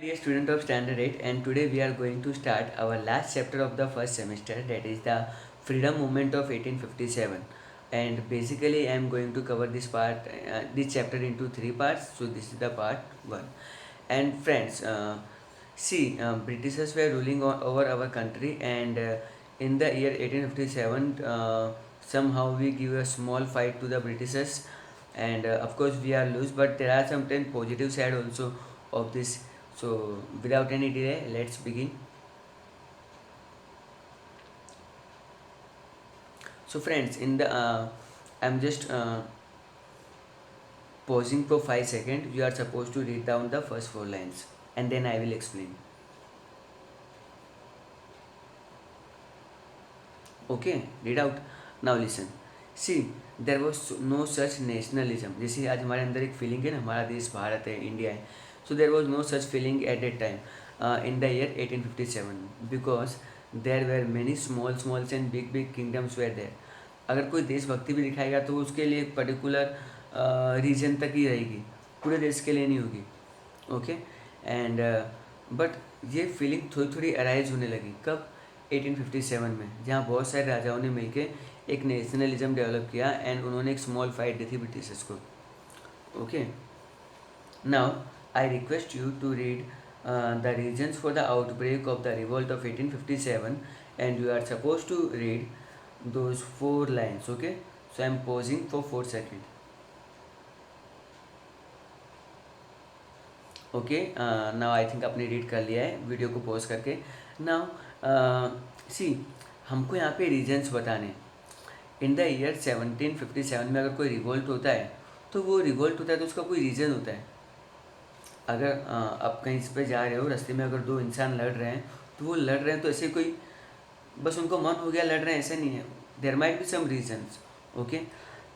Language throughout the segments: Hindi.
Dear student of standard 8, and today we are going to start our last chapter of the first semester, that is the freedom movement of 1857. And basically I am going to cover this chapter into three parts. So this is the part 1. And friends, Britishers were ruling over our country, and in the year 1857 somehow we give a small fight to the Britishers, and of course we are lose, but there are some 10 positive side also of this. So without any delay, let's begin. So friends, in the I'm just pausing for 5 seconds. You are supposed to read down the first 4 lines, and then I will explain. Okay, read out. Now listen. See, there was no such nationalism. जैसे आज हमारे अंदर एक फीलिंग है ना, हमारा देश भारत है, इंडिया है. So there was no such feeling at that time in the year 1857, because there were many small and big kingdoms were there. अगर कोई देशभक्ति भी दिखाएगा तो उसके लिए एक पर्टिकुलर रीजन तक ही रहेगी, पूरे देश के लिए नहीं होगी. ओके. एंड बट ये फीलिंग थोड़ी थोड़ी अराइज होने लगी कब? 1857 में, जहाँ बहुत सारे राजाओं ने मिलके एक नेशनलिज्म डेवलप किया, एंड उन्होंने एक स्मॉल फाइट दी थी ब्रिटिशर्स को. Okay. Now I request you to read the reasons for the outbreak of the revolt of 1857, and you are supposed to read those 4 lines. Okay, so I am pausing for 4 seconds. Okay. Now I think आपने रीड कर लिया है वीडियो को पॉज करके. नाउ सी, हमको यहाँ पे रीजन्स बताने. इन द ईयर 1757 में अगर कोई रिवोल्ट होता है तो वो रिवोल्ट होता है तो उसका कोई रीज़न होता है. अगर आप कहीं इस पे जा रहे हो, रास्ते में अगर दो इंसान लड़ रहे हैं तो वो लड़ रहे हैं तो ऐसे कोई बस उनको मन हो गया लड़ रहे हैं, ऐसे नहीं है. There might be some reasons. Okay.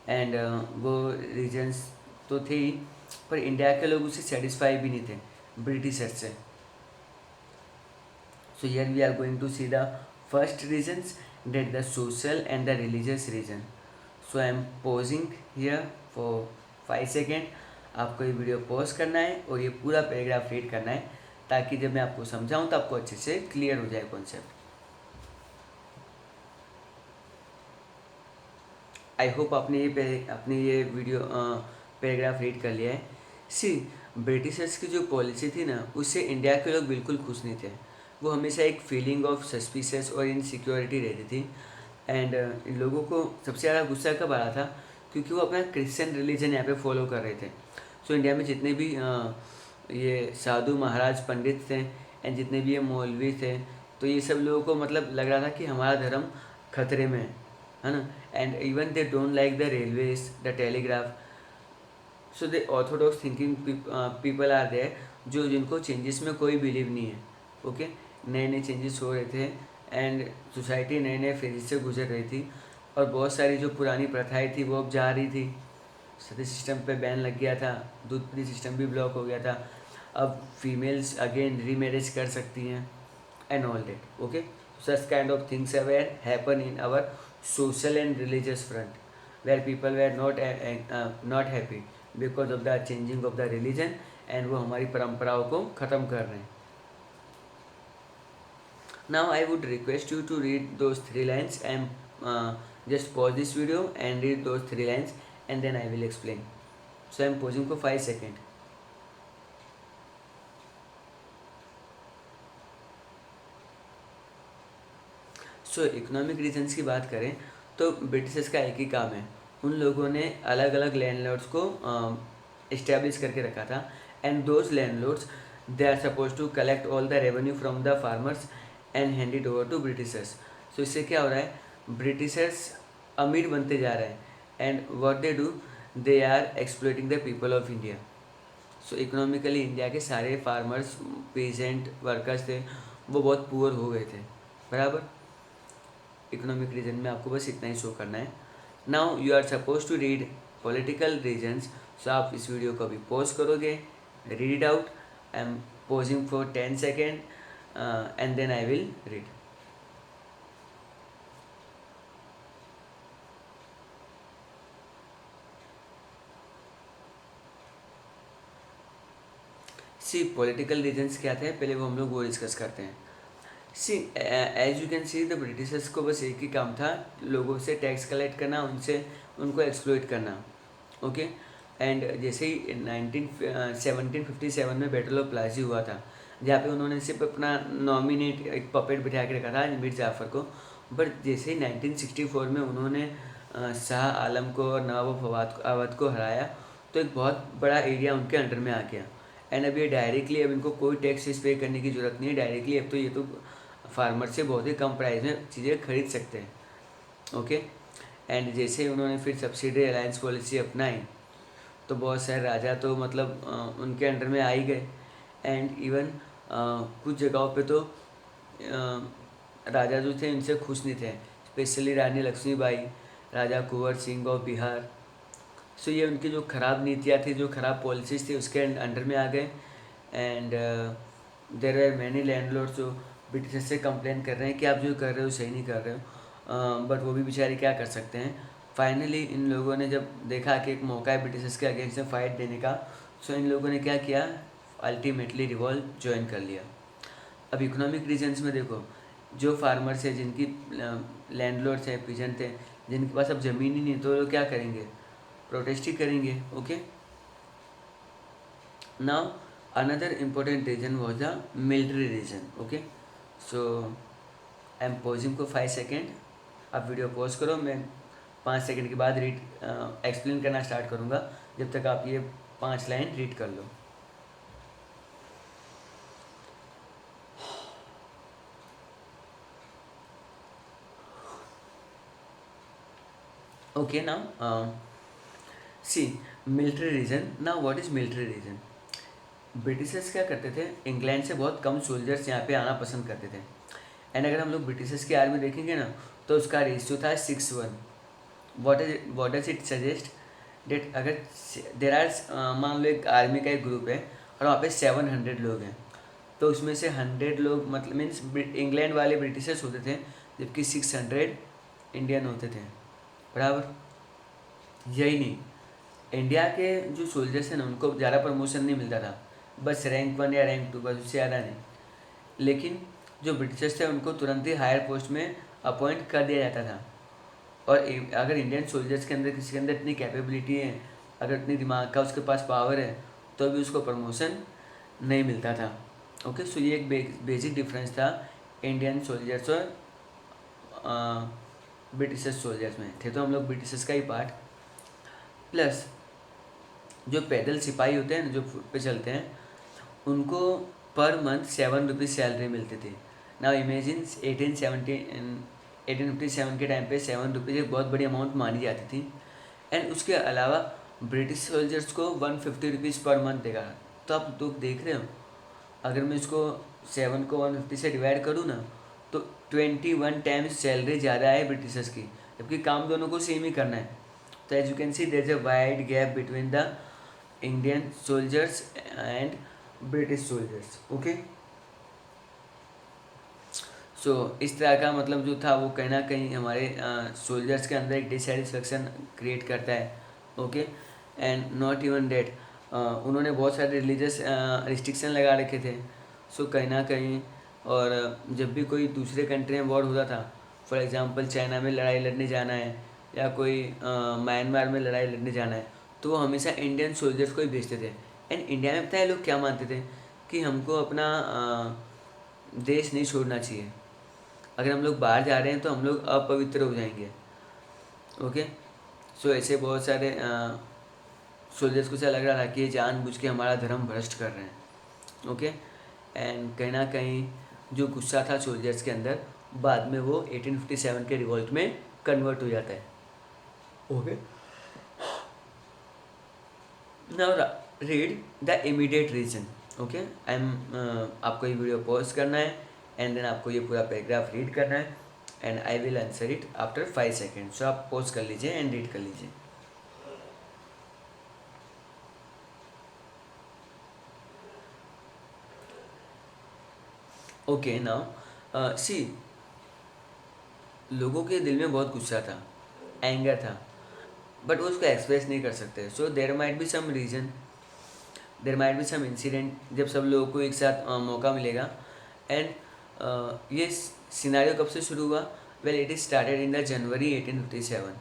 And वो रीजन्स तो थे ही, पर इंडिया के लोग उससे सेटिस्फाई भी नहीं थे ब्रिटिशर्स से. So here we are going to see the first reasons, that the social and the religious reason. So I am pausing here for 5 seconds. आपको ये वीडियो पॉज करना है और ये पूरा पैराग्राफ रीड करना है, ताकि जब मैं आपको समझाऊँ तो आपको अच्छे से क्लियर हो जाए कॉन्सेप्ट. आई होप आपने ये वीडियो पैराग्राफ रीड कर लिया है. सी, ब्रिटिशर्स की जो पॉलिसी थी ना, उससे इंडिया के लोग बिल्कुल खुश नहीं थे. वो हमेशा एक फीलिंग ऑफ सस्पिशियस और इनसिक्योरिटी रहती थी. एंड इन लोगों को सबसे ज़्यादा गुस्सा कब आ रहा था? क्योंकि वो अपना क्रिश्चियन रिलीजन यहाँ पे फॉलो कर रहे थे. सो इंडिया में जितने भी ये साधु महाराज पंडित थे, एंड जितने भी ये मौलवी थे, तो ये सब लोगों को मतलब लग रहा था कि हमारा धर्म खतरे में है ना. And even they don't like the railways, the telegraph. So the orthodox thinking people are there, जो जिनको चेंजेस में कोई बिलीव नहीं है. ओके. नए नए चेंजेस हो रहे थे, एंड सोसाइटी नए नए फेजेस से गुजर रही थी, और बहुत सारी जो पुरानी प्रथाएं थी वो अब जा रही थी. सती सिस्टम पे बैन लग गया था, दूधपति सिस्टम भी ब्लॉक हो गया था. अब फीमेल्स अगेन रीमैरिज कर सकती हैं, and all that. Okay. Such kind of things aware happen in our social and religious front, where people were not happy because of the changing of the religion, and वो हमारी परंपराओं को ख़त्म कर रहे हैं. Now I would request you to read those 3 lines, and just pause this video and read those 3 lines, and then I will explain. So I am pausing for 5 seconds. So economic reasons की बात करें तो ब्रिटिशर्स का एक ही काम है. उन लोगों ने अलग अलग लैंडलॉर्ड्स को इस्टेब्लिश करके रखा था, and those landlords they are suppose to collect all the revenue from the farmers and hand it over to Britishers. So इससे क्या हो रहा है? ब्रिटिशर्स अमीर बनते जा रहे हैं, and what they do, they are exploiting the people of India. So economically India के सारे फार्मर्स, पेजेंट, वर्कर्स थे, वो बहुत पुअर हो गए थे. बराबर. इकोनॉमिक रीजन में आपको बस इतना ही शो करना है. Now you are suppose to read political reasons. So आप इस वीडियो को अभी पॉज करोगे, read it out. I am pausing for 10 second, and then I will read. See political reasons क्या थे, पहले वो हम लोग वो डिस्कस करते हैं। See as you can see the Britishers को बस एक ही काम था, लोगों से टैक्स कलेक्ट करना, उनको एक्सप्लॉइट करना। ओके। एंड जैसे ही 1757 में बैटल ऑफ प्लासी हुआ था, जहाँ पे उन्होंने सिर्फ अपना नॉमिनेट एक पपेट बिठा के रखा था मीर जाफ़र को, बट जैसे ही 1964 में उन्होंने शाह आलम को और नवाब अवध को हराया, तो एक बहुत बड़ा एरिया उनके अंडर में आ गया। एंड अब ये डायरेक्टली अब इनको कोई टैक्स पे करने की ज़रूरत नहीं है, डायरेक्टली अब तो ये तो फार्मर से बहुत ही कम प्राइस में चीज़ें खरीद सकते हैं। ओके। एंड जैसे उन्होंने फिर सब्सिडी अलायंस पॉलिसी अपनाई, तो बहुत सारे राजा तो मतलब उनके अंडर में आ ही गए। एंड इवन कुछ जगहों पे तो राजा जो थे इनसे खुश नहीं थे, specially Rani Lakshmibai, Raja Kunwar Singh of Bihar. So ये उनकी जो ख़राब नीतियाँ थी, जो ख़राब पॉलिसीज थी, उसके अंडर में आ गए। And there are many landlords जो ब्रिटिशर्स से कंप्लेन कर रहे हैं कि आप जो कर रहे हो सही नहीं कर रहे हो, बट वो भी बेचारे क्या कर सकते हैं। फाइनली इन लोगों ने जब देखा कि एक मौका है ब्रिटिशर्स के अगेंस्ट में फ़ाइट देने का, सो इन लोगों ने क्या किया, अल्टीमेटली रिवॉल्ट ज्वाइन कर लिया। अब इकोनॉमिक रीजन्स में देखो, जो फार्मर्स है, जिनकी लैंडलॉर्ड्स हैं, पीजेंट थे, जिनके पास अब ज़मीन ही नहीं, तो वो क्या करेंगे, प्रोटेस्ट ही करेंगे। Okay. Now another important reason was the military reason. Okay. So I am pausing को 5 सेकेंड, आप वीडियो पॉज करो, मैं 5 सेकेंड के बाद रीड एक्सप्लेन करना स्टार्ट करूँगा, जब तक आप ये 5 लाइन रीड कर लो। Okay. Now see military reason. Now what is military reason. Britishers क्या करते थे, इंग्लैंड से बहुत कम सोल्जर्स यहाँ पे आना पसंद करते थे। एंड अगर हम लोग ब्रिटिशर्स की आर्मी देखेंगे ना, तो उसका रेशियो था 6:1। What does it suggest that, अगर देर आर मान लो एक आर्मी का एक ग्रुप है और वहाँ पे 700 लोग हैं, तो उसमें से 100 लोग मतलब मीन्स इंग्लैंड वाले ब्रिटिशर्स होते थे, जबकि 600 इंडियन होते थे। बराबर। यही नहीं, इंडिया के जो सोल्जर्स हैं ना, उनको ज़्यादा प्रमोशन नहीं मिलता था, बस रैंक 1 या रैंक 2, बस उससे ज़्यादा नहीं। लेकिन जो ब्रिटिशर्स थे उनको तुरंत ही हायर पोस्ट में अपॉइंट कर दिया जाता था। और अगर इंडियन सोल्जर्स के अंदर किसी के अंदर इतनी कैपेबिलिटी है, अगर इतनी दिमाग का उसके पास पावर है, तो भी उसको प्रमोशन नहीं मिलता था। ओके। सो ये एक बेसिक डिफरेंस था इंडियन सोल्जर्स और ब्रिटिशर्स सोल्जर्स में। थे तो हम लोग ब्रिटिशर्स का ही पार्ट। प्लस जो पैदल सिपाही होते हैं ना, जो फुट पे चलते हैं, उनको पर मंथ 7 रुपीज़ सैलरी मिलती थी। नाउ इमेजिन 1857 के टाइम पे 7 रुपीज़ एक बहुत बड़ी अमाउंट मानी जाती थी। एंड उसके अलावा ब्रिटिश सोल्जर्स को 150 रुपीज़ पर मंथ देगा। तो आप तो देख रहे हो, अगर मैं इसको 7 को 150 से डिवाइड करूँ ना, तो 21 टाइम्स सैलरी ज़्यादा है ब्रिटिशर्स की, जबकि काम दोनों को सेम ही करना है। तो as you can see there is a wide gap between the Indian soldiers and British soldiers. Okay. So इस तरह का मतलब जो था वो कहीं ना कहीं हमारे सोल्जर्स के अंदर एक डिससेटिस्फेक्शन क्रिएट करता है। Okay. And not even that, उन्होंने बहुत सारे रिलीजियस रिस्ट्रिक्शन लगा रखे थे। सो कहीं ना कहीं, और जब भी कोई दूसरे कंट्री में वॉर होता था, फॉर एग्जांपल चाइना में लड़ाई लड़ने जाना है या कोई म्यांमार में लड़ाई लड़ने जाना है, तो वो हमेशा इंडियन सोल्जर्स को ही भेजते थे। एंड इंडिया में पता है लोग क्या मानते थे, कि हमको अपना देश नहीं छोड़ना चाहिए, अगर हम लोग बाहर जा रहे हैं तो हम लोग अपवित्र हो जाएंगे। ओके। सो ऐसे बहुत सारे सोल्जर्स को ऐसा लग रहा था कि ये जानबूझ के हमारा धर्म भ्रष्ट कर रहे हैं। ओके। एंड कहीं ना कहीं जो गुस्सा था सोल्जर्स के अंदर, बाद में वो 1857 के रिवॉल्ट में कन्वर्ट हो जाता है। Okay. Now read the immediate reason. Okay. I am आपको ये वीडियो पॉज करना है, एंड देन आपको ये पूरा पैराग्राफ रीड करना है, and I will answer it after 5 second. So आप पॉज कर लीजिए एंड रीड कर लीजिए। ओके। नाउ सी, लोगों के दिल में बहुत गुस्सा था, एंगर था, बट वो उसको एक्सप्रेस नहीं कर सकते। So there might be some reason. There might be some incident जब सब लोगों को एक साथ मौका मिलेगा। एंड ये सिनारियो कब से शुरू हुआ? Well, it is started in the January 1857।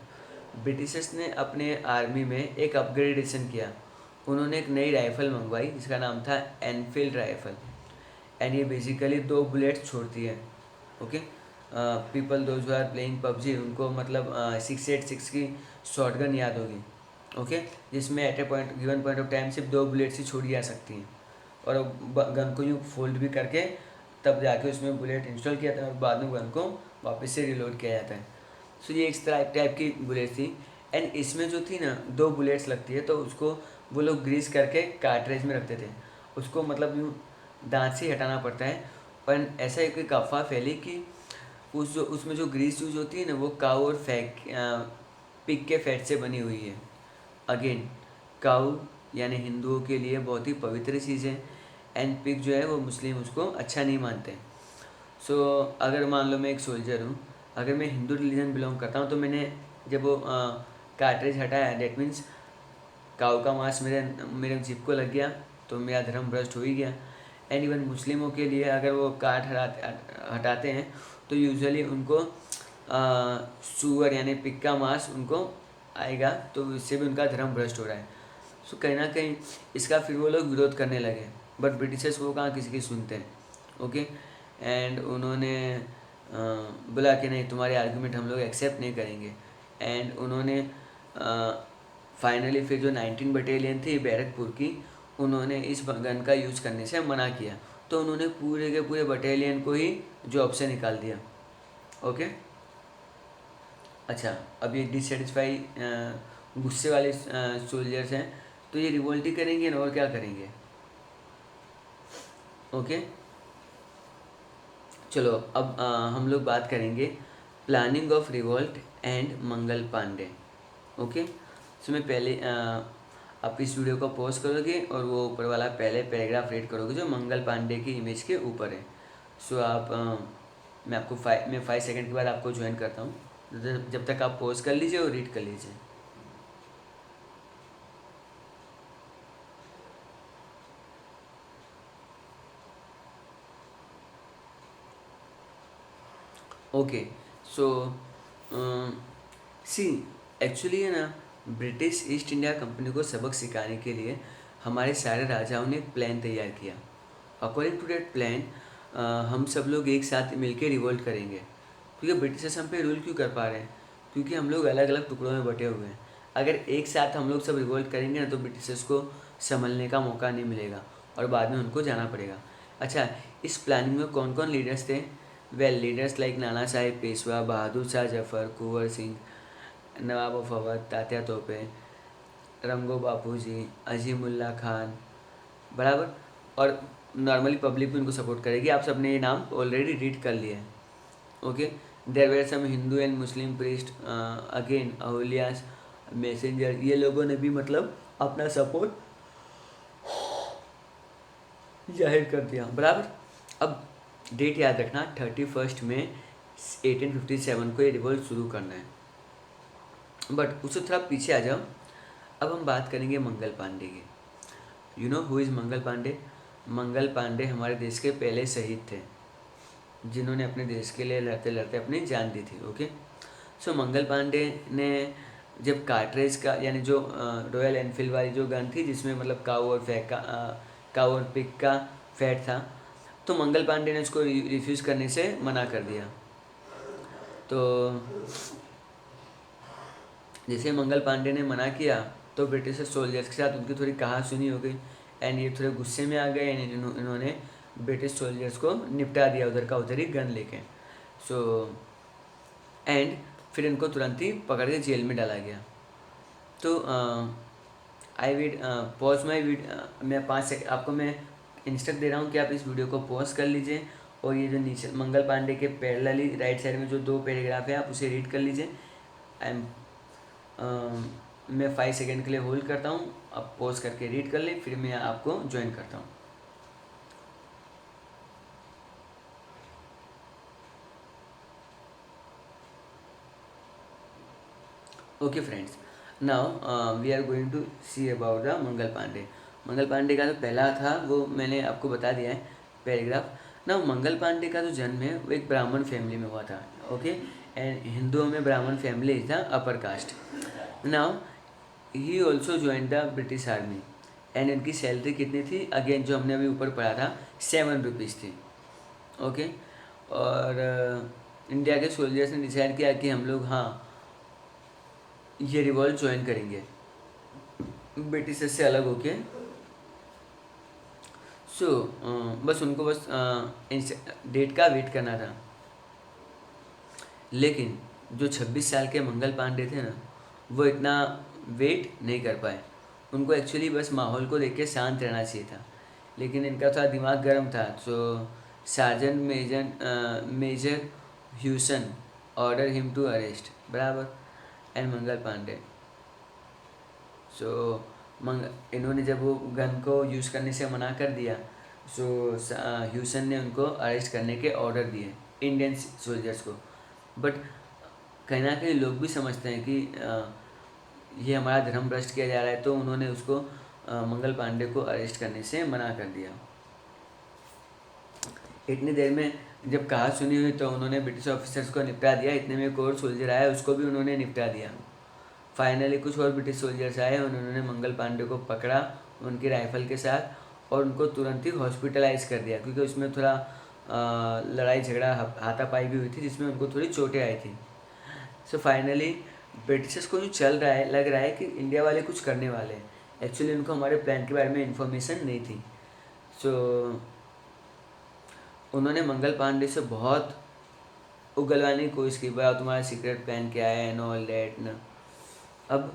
Britishers ने अपने आर्मी में एक अपग्रेडेशन किया। उन्होंने एक नई राइफ़ल मंगवाई जिसका नाम था एनफील्ड राइफ़ल। एंड ये बेसिकली 2 बुलेट्स छोड़ती है। Okay, people those who are playing PUBG उनको मतलब 686 की शॉटगन याद होगी। ओके, जिसमें at a point given point of time सिर्फ 2 बुलेट्स ही छोड़ी जा सकती हैं, और गन को यूँ फोल्ड भी करके तब जाके उसमें बुलेट इंस्टॉल किया था और बाद में गन को वापस से रिलोड किया जाता है। सो ये एक टाइप की बुलेट थी। एंड इसमें जो थी ना 2 बुलेट्स लगती है, तो उसको वो लोग ग्रीस करके कार्ट्रेज में रखते थे। उसको मतलब यूँ दांत से हटाना पड़ता है। पर ऐसा एक अफवाह फैली कि उसमें जो ग्रीस यूज होती है ना वो काऊ और पिग के फैट से बनी हुई है। अगेन, काऊ यानी हिंदुओं के लिए बहुत ही पवित्र चीज़ है, एंड पिग जो है वो मुस्लिम उसको अच्छा नहीं मानते। सो अगर मान लो मैं एक सोल्जर हूँ, अगर मैं हिंदू रिलीजन बिलोंग करता हूँ, तो मैंने जब वो कार्ट्रिज हटाया, डेट मीन्स काऊ का मांस मेरे जिप को लग गया, तो मेरा धर्म भ्रष्ट हो ही गया। एंड इवन मुस्लिमों के लिए अगर वो काट हटाते हैं तो यूजुअली उनको सूअर यानी पिग का मांस उनको आएगा, तो इससे भी उनका धर्म भ्रष्ट हो रहा है। सो कहीं ना कहीं इसका फिर वो लोग विरोध करने लगे, बट ब्रिटिशर्स वो कहाँ किसी की सुनते हैं। ओके, एंड उन्होंने बोला कि नहीं, तुम्हारे आर्गुमेंट हम लोग एक्सेप्ट नहीं करेंगे। एंड उन्होंने फाइनली फिर जो 19 बटालियन थी बैरकपुर की, उन्होंने इस गन का यूज़ करने से मना किया। तो उन्होंने पूरे के पूरे बटालियन को ही जॉब से निकाल दिया। ओके, अच्छा, अब ये डिससेटिस्फाई गुस्से वाले सोल्जर्स हैं, तो ये रिवोल्ट ही करेंगे ना, और क्या करेंगे। ओके, चलो अब हम लोग बात करेंगे planning of revolt and Mangal Pandey. Okay, so मैं पहले आप इस वीडियो को पॉज करोगे और वो ऊपर वाला पहले पैराग्राफ रीड करोगे जो मंगल पांडे की इमेज के ऊपर है। सो आप मैं आपको 5 सेकंड के बाद आपको ज्वाइन करता हूँ, जब तक आप पॉज कर लीजिए और रीड कर लीजिए। ओके, सो सी एक्चुअली है ना, ब्रिटिश ईस्ट इंडिया कंपनी को सबक सिखाने के लिए हमारे सारे राजाओं ने एक प्लान तैयार किया। अकॉर्डिंग टू दैट प्लान हम सब लोग एक साथ मिलकर रिवोल्ट करेंगे। क्योंकि ब्रिटिशर्स हम पे रूल क्यों कर पा रहे हैं? क्योंकि हम लोग अलग अलग टुकड़ों में बटे हुए हैं। अगर एक साथ हम लोग सब रिवोल्ट करेंगे ना, तो ब्रिटिशर्स को संभलने का मौका नहीं मिलेगा और बाद में उनको जाना पड़ेगा। अच्छा, इस प्लानिंग में कौन कौन लीडर्स थे? Well, leaders like Nana Saheb Peshwa, Bahadur Shah Zafar, Kunwar Singh, Nawab of Awadh, Tatya तोपे, रंगो बापूजी, अजीमुल्ला खान, बराबर। और नॉर्मली पब्लिक भी उनको सपोर्ट करेगी। आप सबने ये नाम ऑलरेडी रीड कर लिया है। Okay, there were some Hindu and Muslim priest, again अहुलियास, मैसेंजर, ये लोगों ने भी मतलब अपना सपोर्ट जाहिर कर दिया, बराबर। अब डेट याद रखना, 31 मई 1857 को ये रिवोल्ट शुरू करना है। बट उससे थोड़ा पीछे आ जाओ। अब हम बात करेंगे मंगल पांडे की। You know who is Mangal Pandey? Mangal Pandey हमारे देश के पहले शहीद थे जिन्होंने अपने देश के लिए लड़ते लड़ते अपनी जान दी थी। ओके, सो मंगल पांडे ने जब कार्ट्रेज का यानी जो रॉयल एनफील्ड वाली जो गन थी जिसमें मतलब काऊ और पिग का फैट था, तो मंगल पांडे ने उसको रिफ्यूज़ करने से मना कर दिया। तो जैसे मंगल पांडे ने मना किया तो ब्रिटिश सोल्जर्स के साथ उनकी थोड़ी कहासुनी हो गई, एंड ये थोड़े गुस्से में आ गए, एंड इन्होंने ब्रिटिश सोल्जर्स को निपटा दिया उधर का उधर ही गन लेके। सो एंड फिर इनको तुरंत ही पकड़ के जेल में डाला गया। तो आई विड पॉज माई मैं 5 सेकंड आपको मैं इंस्ट्रक्ट दे रहा हूँ कि आप इस वीडियो को पॉज कर लीजिए और ये जो नीचे मंगल पांडे के पैरेलली राइट साइड में जो 2 पैराग्राफ है आप उसे रीड कर लीजिए। आई एम मैं 5 सेकंड के लिए होल्ड करता हूँ, आप पॉज करके रीड कर लें, फिर मैं आपको ज्वाइन करता हूँ। Okay friends, now we are going to see about the Mangal Pandey. Mangal Pandey का जो पहला था वो मैंने आपको बता दिया है पैराग्राफ ना। मंगल पांडे का जो जन्म है वो एक ब्राह्मण फैमिली में हुआ था, ओके। एंड हिंदुओं में ब्राह्मण family is the upper caste. Now he also join the British army and इनकी सैलरी कितनी थी, अगेन जो हमने अभी ऊपर पढ़ा था, 7 रुपीज़ थी, ओके। और इंडिया के सोल्जर्स ने डिसाइड किया कि हम लोग हाँ ये रिवॉल्ट ज्वाइन करेंगे ब्रिटिश से अलग होके। सो बस उनको बस डेट का वेट करना था। लेकिन जो 26 साल के मंगल पांडे थे ना, वो इतना वेट नहीं कर पाए। उनको एक्चुअली बस माहौल को देख के शांत रहना चाहिए था, लेकिन इनका थोड़ा दिमाग गर्म था। तो sergeant major Hewson order him to arrest बराबर एंड मंगल पांडे। सो इन्होंने जब वो गन को यूज़ करने से मना कर दिया, सो ह्यूसन ने उनको अरेस्ट करने के ऑर्डर दिए इंडियन सोल्जर्स को। बट कहीं ना कहीं लोग भी समझते हैं कि ये हमारा धर्म भ्रष्ट किया जा रहा है, तो उन्होंने उसको मंगल पांडे को अरेस्ट करने से मना कर दिया। इतनी देर में जब कहा सुनी हुई तो उन्होंने ब्रिटिश ऑफिसर्स को निपटा दिया। इतने में एक और सोल्जर आया, उसको भी उन्होंने निपटा दिया। फाइनली कुछ और ब्रिटिश सोल्जर्स आए, उन्होंने मंगल पांडे को पकड़ा उनकी राइफल के साथ और उनको तुरंत ही हॉस्पिटलाइज कर दिया, क्योंकि उसमें थोड़ा लड़ाई झगड़ा हाथापाई भी हुई थी, जिसमें उनको थोड़ी चोटें आई थी। सो फाइनली ब्रिटिशर्स को जो चल रहा है, लग रहा है कि इंडिया वाले कुछ करने वाले हैं। एक्चुअली उनको हमारे प्लान के बारे में इन्फॉर्मेशन नहीं थी। सो उन्होंने मंगल पांडे से बहुत उगलवाने की कोशिश की, भाई तुम्हारा सीक्रेट प्लान क्या है एंड ऑल दैट ना। अब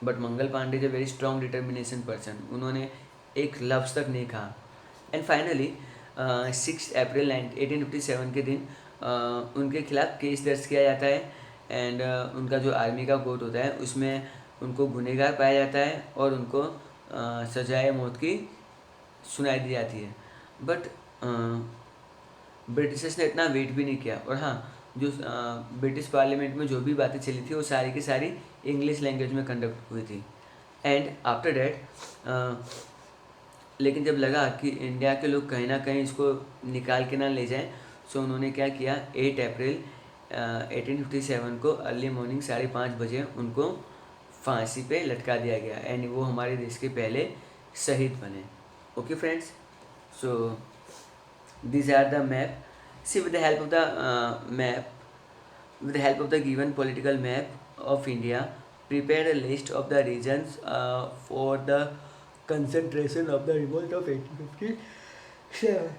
but Mangal Pandey is a very strong determination person, उन्होंने एक लफ्ज़ तक नहीं कहा। एंड फाइनली 6 अप्रैल 1857 के दिन उनके खिलाफ केस दर्ज किया जाता है। एंड उनका जो आर्मी का कोर्ट होता है उसमें उनको गुनहगार पाया जाता है और उनको सजाए मौत की सुनाई दी जाती है। बट ब्रिटिशर्स ने इतना वेट भी नहीं किया। और हाँ, जो ब्रिटिश पार्लियामेंट में जो भी बातें चली थी वो सारी की सारी इंग्लिश लैंग्वेज में कंडक्ट हुई थी। एंड आफ्टर डैट लेकिन जब लगा कि इंडिया के लोग कहीं ना कहीं इसको निकाल के ना ले जाएं, सो उन्होंने क्या किया, 8 अप्रैल 1857 को अर्ली मॉर्निंग 5:30 बजे उनको फांसी पे लटका दिया गया। एंड वो हमारे देश के पहले शहीद बने। Okay friends, so these are the map. See, with the help of the map, with the help of the given political map of India, prepare a list of the regions for the concentration of the revolt of 1857.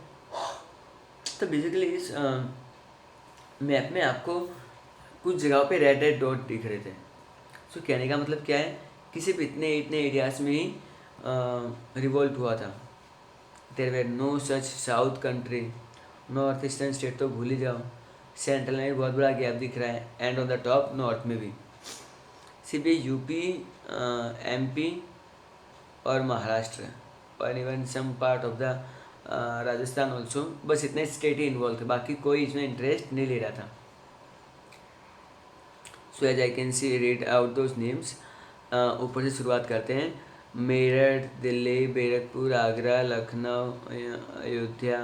तो बेसिकली इस मैप में आपको कुछ जगहों पे रेड रेड डॉट दिख रहे थे। सो कहने का मतलब क्या है कि सिर्फ इतने एरियाज में ही रिवोल्ट हुआ था। There were no such south country, north eastern state तो भूल ही जाओ, सेंट्रल में भी बहुत बड़ा गैप दिख रहा है, and on the top north में भी सिर्फ यूपी, एमपी और महाराष्ट्र और even some part of the Rajasthan also, बस इतने स्टेट ही इन्वॉल्व थे, बाकी कोई इसमें इंटरेस्ट नहीं ले रहा था। So as I can see read out those names. ऊपर से शुरुआत करते हैं। मेरठ, दिल्ली, बैरकपुर, आगरा, लखनऊ, अयोध्या,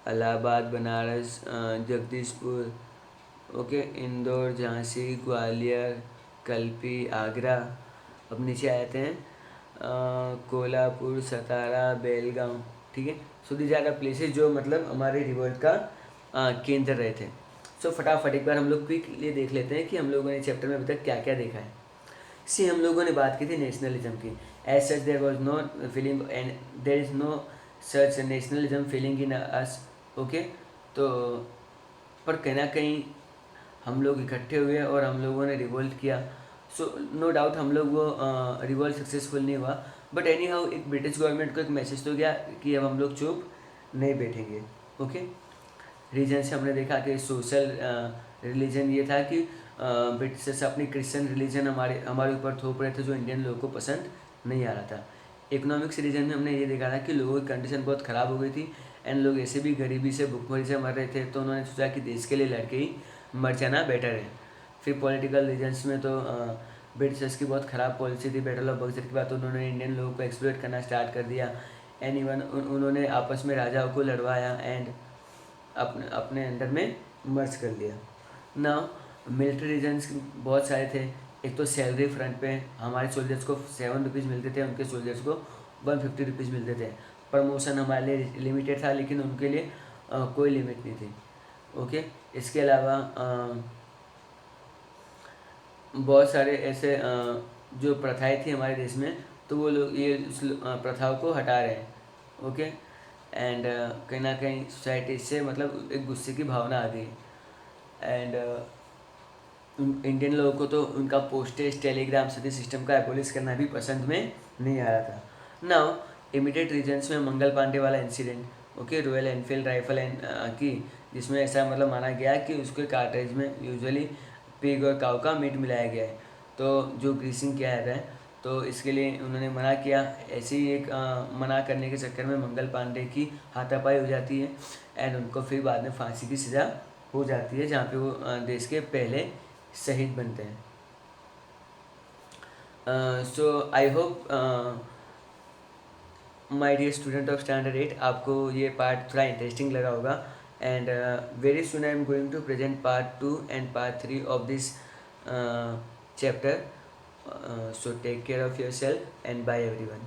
इलाहाबाद, बनारस, जगदीशपुर, ओके, इंदौर, झांसी, ग्वालियर, कल्पी, आगरा। अब नीचे आते हैं कोल्हापुर, सतारा, बेलगांव, ठीक है। So these are the places जो मतलब हमारे रिवोल्ट का केंद्र रहे थे। सो फटाफट एक बार हम लोग क्विकली देख लेते हैं कि हम लोगों ने चैप्टर में अभी तक क्या क्या देखा है। सी हम लोगों ने बात की थी नेशनलिज्म की। As such there was no feeling and there is no such nationalism feeling in us, okay. तो पर कहीं ना कहीं हम लोग इकट्ठे हुए और हम लोगों ने रिवोल्ट किया। सो नो डाउट हम लोग वो रिवोल्ट सक्सेसफुल नहीं हुआ, बट एनी हाउ एक ब्रिटिश गवर्नमेंट को एक मैसेज तो गया कि अब हम लोग चुप नहीं बैठेंगे, ओके। रीजन से हमने देखा कि सोशल रिलीजन ये था कि ब्रिटिशर्स अपनी क्रिश्चियन रिलीजन हमारे ऊपर थोप रहे थे, जो इंडियन लोगों को पसंद नहीं आ रहा था। इकोनॉमिक्स रीजन में हमने ये देखा था कि लोगों की कंडीशन बहुत ख़राब हो गई थी एंड लोग ऐसे भी गरीबी से भुखमरी से मर रहे थे, तो उन्होंने सोचा कि देश के लिए लड़के ही मर जाना बेटर है। फिर पॉलिटिकल रीजन्स में तो ब्रिटिशर्स की बहुत ख़राब पॉलिसी थी। बैटल ऑफ बक्सर के बाद उन्होंने इंडियन लोगों को एक्सप्लॉइट करना स्टार्ट कर दिया। एंड इवन उन्होंने आपस में राजाओं को लड़वाया एंड अपने अपने अंडर में मर्ज कर लिया। नाउ मिलिट्री रीजन्स बहुत सारे थे। एक तो सैलरी फ्रंट पे हमारे सोल्जर्स को 7 रुपीज़ मिलते थे, उनके सोल्जर्स को 150 रुपीज़ मिलते थे। प्रमोशन हमारे लिए लिमिटेड था, लेकिन उनके लिए कोई लिमिट नहीं थी। ओके, इसके अलावा बहुत सारे ऐसे जो प्रथाएं थी हमारे देश में, तो वो लोग ये प्रथाओं को हटा रहे हैं। ओके, एंड कहीं ना कहीं सोसाइटी से मतलब एक गुस्से की भावना आ गई। एंड इंडियन लोगों को तो उनका पोस्टेज टेलीग्राम सभी सिस्टम का एबॉलिश करना भी पसंद में नहीं आ रहा था। नाउ इमीडिएट रीजन्स में मंगल पांडे वाला incident, okay, royal Enfield rifle की, जिसमें ऐसा मतलब माना गया कि उसके कार्ट्रिज में यूजुअली पिग और काऊ का मीट मिलाया गया है, तो जो ग्रीसिंग किया है, तो इसके लिए उन्होंने मना किया। ऐसे ही एक मना करने के चक्कर में मंगल पांडे की हाथापाई हो जाती है एंड उनको फिर बाद में फांसी की सज़ा हो जाती है, जहाँ पे वो देश के पहले शहीद बनते हैं। So I hope my dear student of standard 8, आपको ये पार्ट थोड़ा इंटरेस्टिंग लगा होगा। And very soon I am going to present part 2 and part 3 of this chapter. So take care of yourself and bye everyone.